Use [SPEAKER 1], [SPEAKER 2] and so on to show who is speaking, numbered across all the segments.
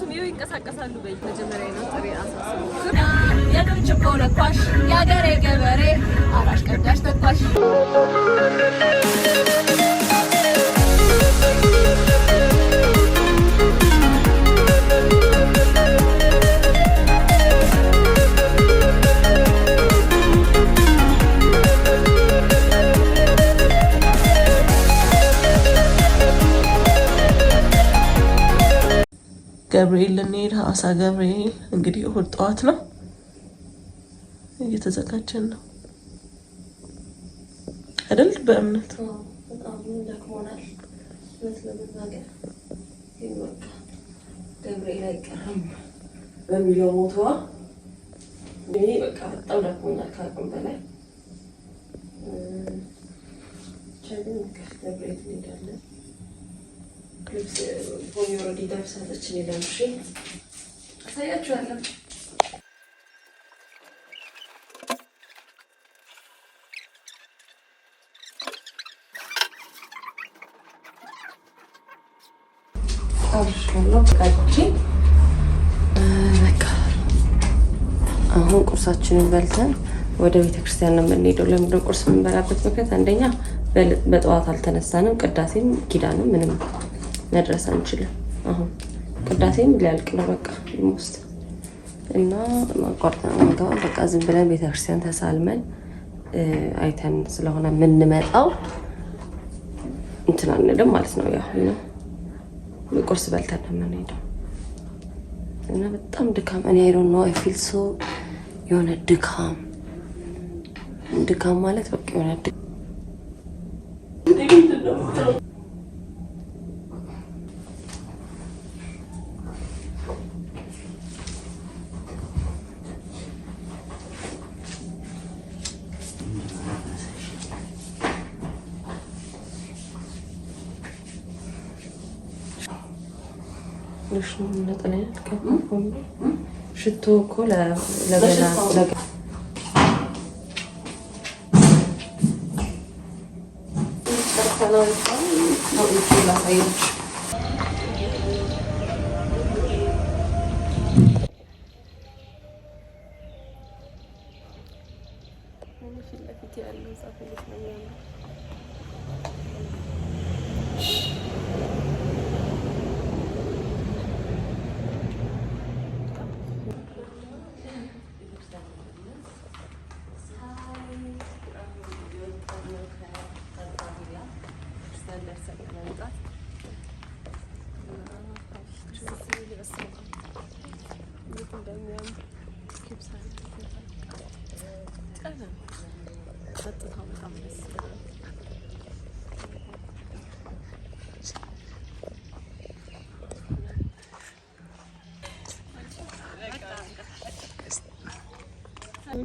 [SPEAKER 1] አልሞቱም ይኸው ይንቀሳቀሳሉ በመጀመሪያ ነው ጥሪ አሳስቡ
[SPEAKER 2] የዶች ኮለኳሽ ያገሬ ገበሬ አራሽ ቀዳሽ ተኳሽ
[SPEAKER 3] ገብርኤል ልንሄድ ሐዋሳ ገብርኤል እንግዲህ እሑድ ጠዋት ነው እየተዘጋጀን ነው አይደል? በእምነት
[SPEAKER 4] ገብርኤል አይቀርም በሚለው ሞተዋ እኔ በቃ በጣም ደክሞኛል ከአቅም በላይ ቻግን ገብርኤል እንሄዳለን። ልብስ ቦሚ ወረዲ ደርሳለች። እኔ ለምሽ አሳያችኋለሁ። አሁን ቁርሳችንን በልተን ወደ ቤተክርስቲያን ነው የምንሄደው። ለምንድን ቁርስ የምንበላበት ምክንያት አንደኛ በጠዋት አልተነሳንም፣ ቅዳሴም ኪዳንም ምንም መድረስ አንችልም። አሁን ቅዳሴም ሊያልቅ ነው በቃ ሞስት እና ማቋርጠን በቃ ዝም ብለን ቤተክርስቲያን ተሳልመን አይተን ስለሆነ የምንመጣው እንትን አንልም ማለት ነው። ያው ነው ቁርስ በልተን ነው የምንሄደው እና በጣም ድካም እኔ አይ ዶንት ኖ አይ ፊል ሶ የሆነ ድካም ማለት በቃ የሆነ ሽቶ እኮ ለገላ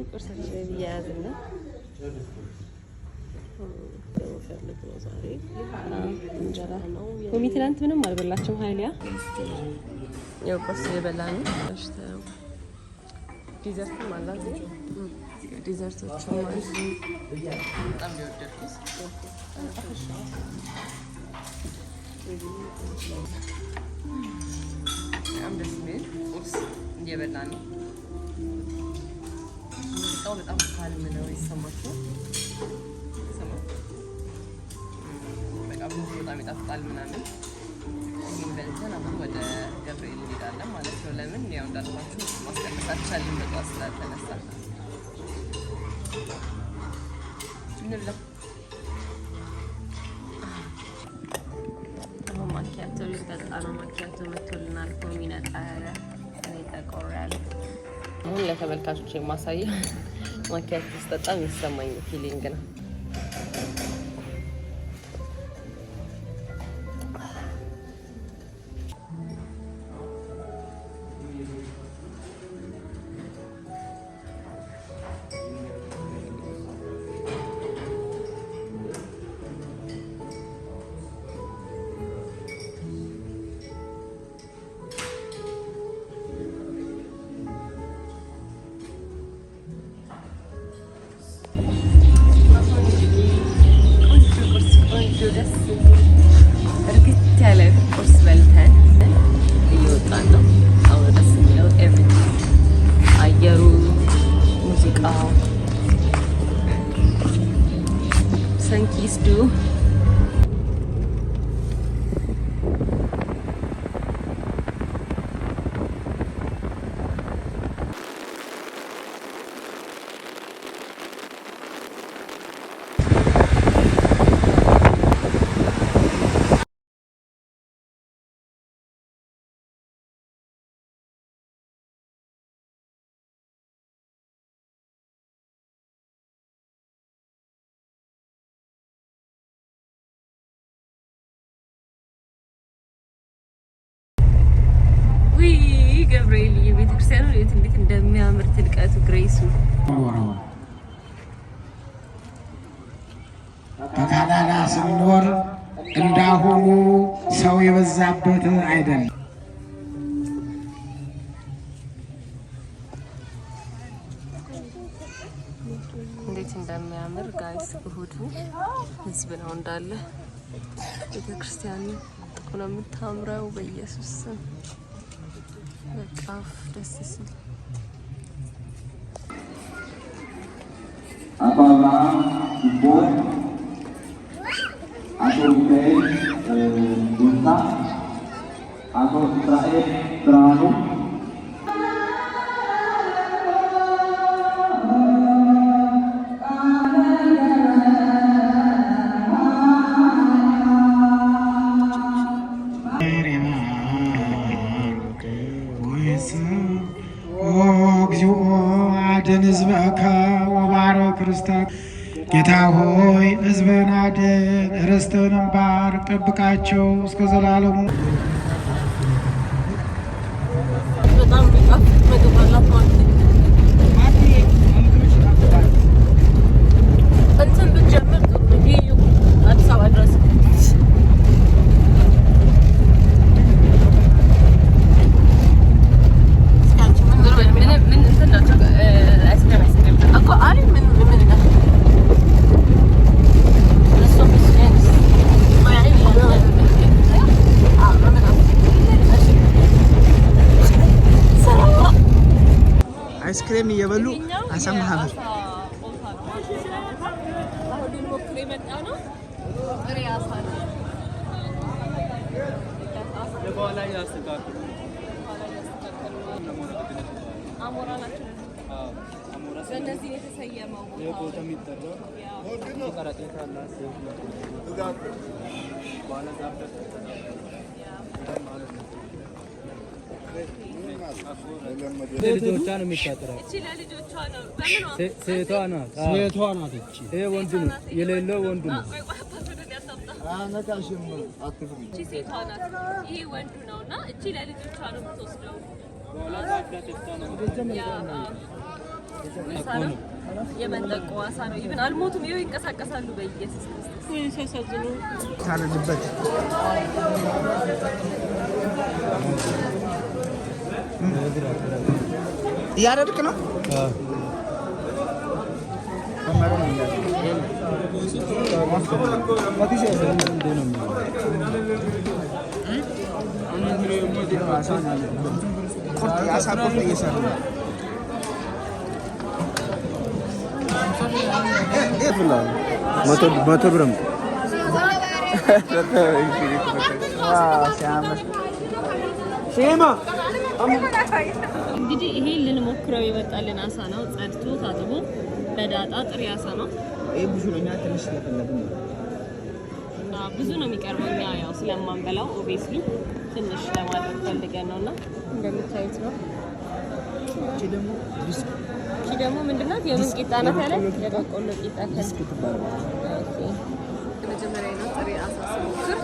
[SPEAKER 4] ቁርሳችን እያያዝና እንጀራ ነው። ኮሚ ትናንት ምንም አልበላችም። ሀይሊያ ያው ቁርስ የበላን ዲዘርትም አላት። ዲዘርቶች ማለት በጣም የወደድኩት በጣም ደስ የሚል ቁርስ እየበላን ነው። በጣም ካልም ነው ይሰማችኋል። በጣም ይጣፍጣል ምናምን። ይህን በልተን አሁን ወደ ገብርኤል እንሄዳለን ማለት ነው። ለምን ያው እንዳልኳችሁ ማስቀመጥ አልቻልንም በጠዋት ስላልተነሳ። እንብላ። አሁን ማኪያቶ ሊጠጣ ነው። ማኪያቶ መቶልናል። ኮሚነጣ ያለ እኔ ጠቆር ያለ አሁን ለተመልካቾች የማሳየው ማኪያቶ ስጠጣ የሚሰማኝ ፊሊንግ ነው።
[SPEAKER 1] please do. ገብርኤል የቤተክርስቲያኑ እንዴት እንደሚያምር ትልቀቱ ግሬሱ
[SPEAKER 5] በካናዳ ስንኖር እንዳሁኑ ሰው የበዛበት አይደለም።
[SPEAKER 1] እንዴት እንደሚያምር ጋይስ እሁዱ ህዝብ ነው እንዳለ ቤተክርስቲያኑ ነው የምታምረው በኢየሱስ ስም በቃ ደስ ሲል
[SPEAKER 6] አቶ አብርሃም ይቦል አቶ ሚካኤል ጉንታ አቶ እስራኤል ብርሃኑ ጌታ ሆይ ሕዝብህን አድን፣ ርስትህንም ባርክ፣ ጠብቃቸው እስከ ዘላለሙ።
[SPEAKER 1] በጣም የሚጣፍጥ ምግብ አላት ማለት ነው። እንትን ብትጀምር አዲስ አበባ ድረስ
[SPEAKER 5] አይስክሬም እየበሉ አሳ ማህበር
[SPEAKER 7] ልጆቿ ነው የሚታጠረው። ሴቷ ናት። ይሄ ወንዱ ነው የሌለው ወንዱ ነው።
[SPEAKER 1] ሴቷ ናት። ይሄ ወንዱ ነውና እቺ ለልጆቿ ነው የምትወስደው። የመንጠቆ ዋሳ ነው። ይብን አልሞቱም። ይኸው ይንቀሳቀሳሉ። በኢየሱስ ክርስቶስ ሲያሳዝኑ
[SPEAKER 5] ታረድበት እያደረግክ ነው። የአሳ ቁርጥ እየሰሩ ነው። መቶ ብርም
[SPEAKER 1] እንግዲህ ይሄ ልንሞክረው የመጣልን አሳ ነው። ጸድቶ ታጥቦ በዳጣ ጥሬ አሳ ነው።
[SPEAKER 5] ይሄ ብዙ ነው። እኛ ትንሽ ስለፈለግን
[SPEAKER 1] ብዙ ነው የሚቀርበው። እኛ ያው ስለማንበላው ኦቤስሊ ትንሽ ለማድረግ ፈልገን ነውና እንደምታዩት ነው። እቺ ደግሞ ምንድነው? የምን ቂጣ ናት? ያለ የበቆሎ ቂጣ መጀመሪያ ነው ጥሬ አሳ ስሞክር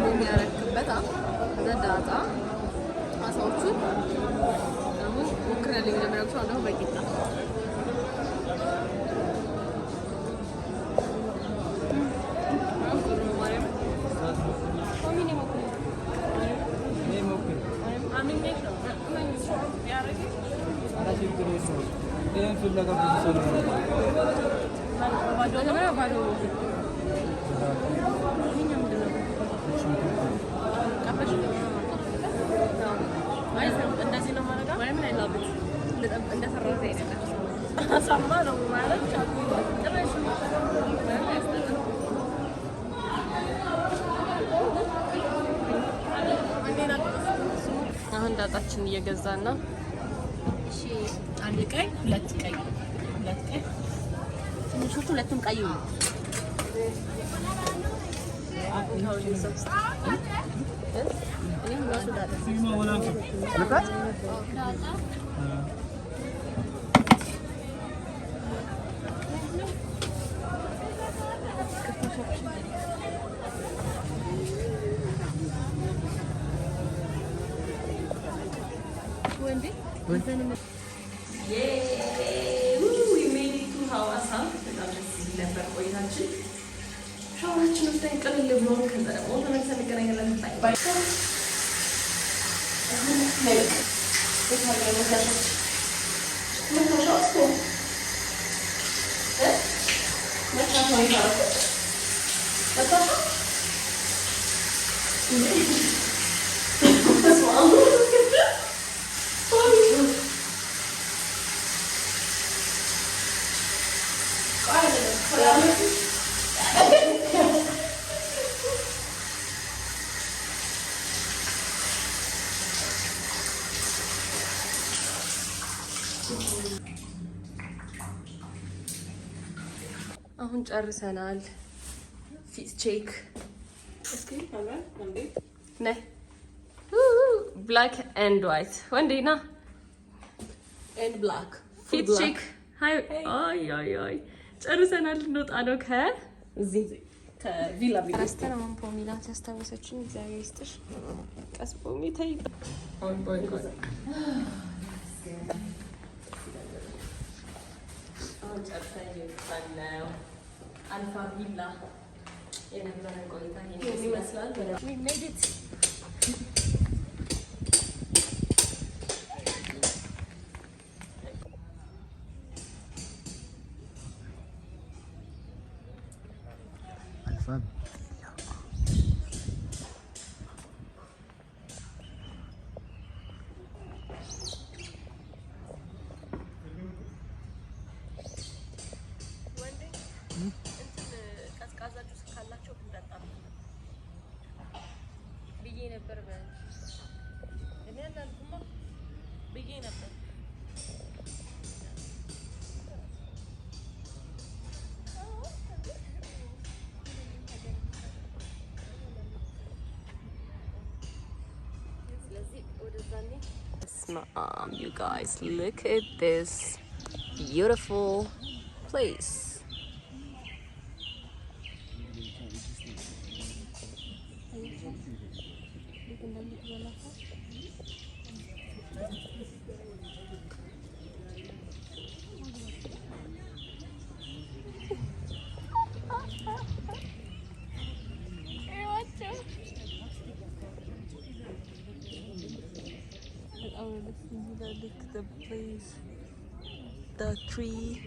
[SPEAKER 1] የሚያረክበት ከዛ ዳጣ አሳዎቹን አሁን ሞክረልኝ መጀመሪያ ብቻ ነው በቂጣ ዳጣችን እየገዛን ነው።
[SPEAKER 4] እሺ አንድ ቀይ ሁለት ቀይ ትንሹ ሁለቱም ቀይ ነው።
[SPEAKER 1] አሁን ጨርሰናል። ፊት ቼክ ነይ ብላክ ኤንድ ዋይት ወንዴና
[SPEAKER 4] ኤንድ ብላክ
[SPEAKER 1] ፊት ቼክ ሃይ አይ ጨርሰናል። እንወጣ ነው ከዚህ ከቪላ አስተናውን ፖሚላት ያስታወሰችን እግዚአብሔር ይስጥሽ። ቀስ ፖሚ ተይ ጨርሰናል። አልፋ ቪላ የነበረ ቆይታ ይሄን ይመስላል። we made it
[SPEAKER 5] አልፋ
[SPEAKER 1] you guys, look at this beautiful place. Look at the place, the tree.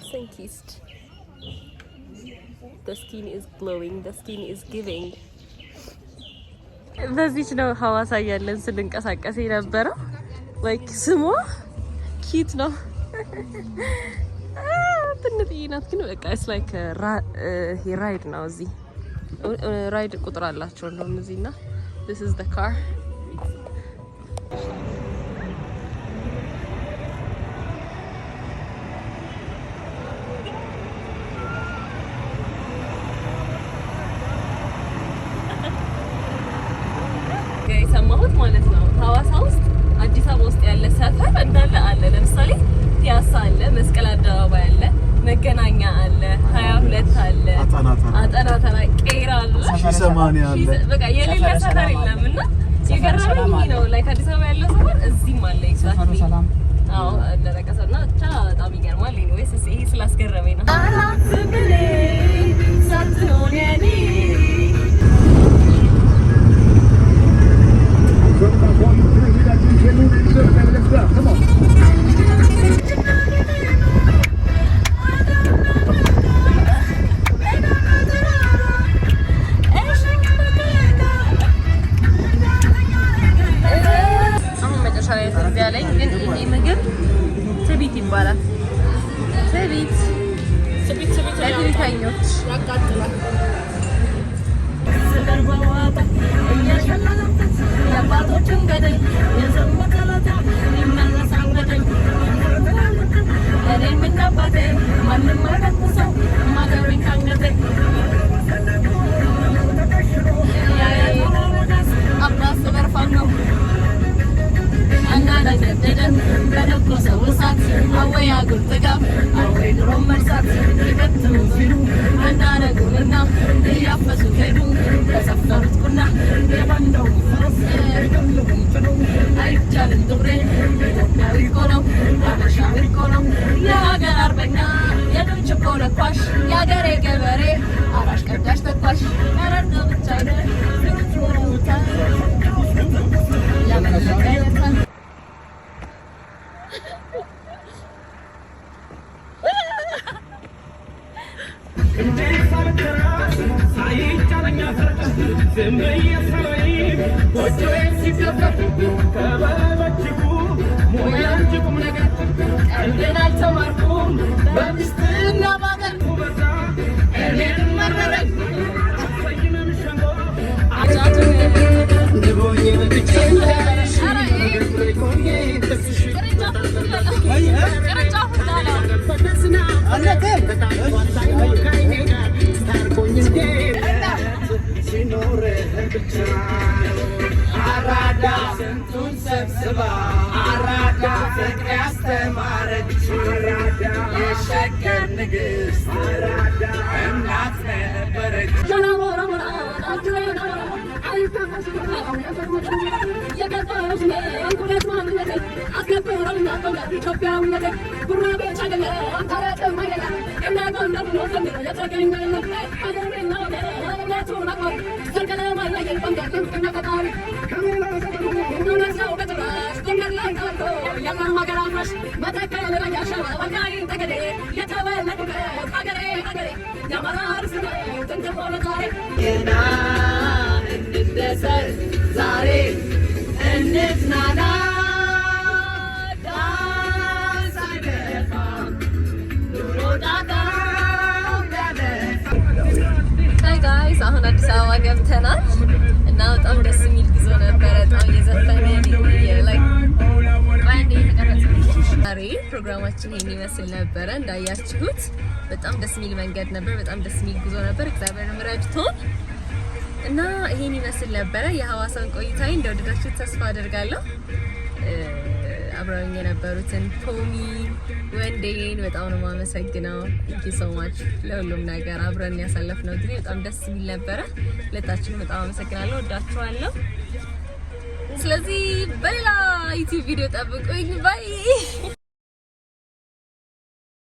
[SPEAKER 1] Sun-kissed. The skin is glowing. The skin is giving. በዚች ነው ሐዋሳ ያለን ስንንቀሳቀስ የነበረው። ላይክ ስሟ ኪት ነው። ትንጥዬ ናት ግን በቃ it's like ራይድ ነው እዚህ ራይድ ቁጥር አላቸው እንደውም እዚህና this is the car ሰማሁት ማለት ነው። ሐዋሳ ውስጥ አዲስ አበባ ውስጥ ያለ ሰፈር እንዳለ አለ። ለምሳሌ ፒያሳ አለ፣ መስቀል አደባባይ አለ፣ መገናኛ አለ፣ 22 አለ፣ አጠናተራ ቄራ አለ፣
[SPEAKER 5] 80 አለ።
[SPEAKER 1] በቃ የሌለ ሰፈር የለም እና የገረመኝ ነው ላይ አዲስ አበባ ያለው ሰፈር እዚህም አለ። ይሳት ሰላም አዎ ደረቀሰና ብቻ በጣም ይገርማል። ኤኒዌይስ ይሄ ስላስገረመኝ ነው።
[SPEAKER 2] በዋጣ እየሸለለበት የአባቶችን ገደል የዘመተለታ ይመለሳል ገደል እኔ የምናባቴ ማንም አይደቅሰው ማገሬ ካንገቴ አባስ በርፋን ነው አናደደደን በደቆሰው እሳት አወይ አጉል ጥጋብ አወይ ድሮም መርሳት ይከትሉ ሲሉ እንዳረጉንና እያፈሱ ሄዱ ተሰፈሩት ቁና የባንዳው ፈረስ የቀልቡን ፍኑ አይቻልም ጥብሬ ኢትዮጵያዊ እኮ ነው አበሻዊ እኮ ነው የሀገር አርበኛ የድምጭ እኮ ለኳሽ የሀገሬ ገበሬ አራሽ ቀዳሽ ተኳሽ ቀረርቶ ብቻ አይደል ፍሩት ወረውታል ለመለቀየታል አራዳ ስንቱን ሰብስባ አራዳ ፍቅር ያስተማረች አራዳ የሸገር ንግሥት አራዳ እናት ነበረች። ዛሬ እንዝናና
[SPEAKER 1] ጋይስ አሁን አዲስ አበባ ገብተናል እና በጣም ደስ የሚል ጉዞ ነበረ። በጣም እየዘፈነ ዛሬ ፕሮግራማችን ይሄን ይመስል ነበረ። እንዳያችሁት በጣም ደስ የሚል መንገድ ነበር። በጣም ደስ የሚል ጉዞ ነበር። እግዚአብሔር ረድቶን እና ይሄን ይመስል ነበረ። የሐዋሳን ቆይታዬ እንደወደዳችሁት ተስፋ አደርጋለሁ። አብረውኝ የነበሩትን ፖሚ ወንዴን በጣም ነው የማመሰግነው። ቴንክ ዩ ሶ ማች ለሁሉም ነገር አብረን ያሳለፍነው ጊዜ በጣም ደስ የሚል ነበረ። ሁለታችንም በጣም አመሰግናለሁ። ወዳችኋለሁ። ስለዚህ በሌላ ዩቲዩብ ቪዲዮ ጠብቁኝ። ባይ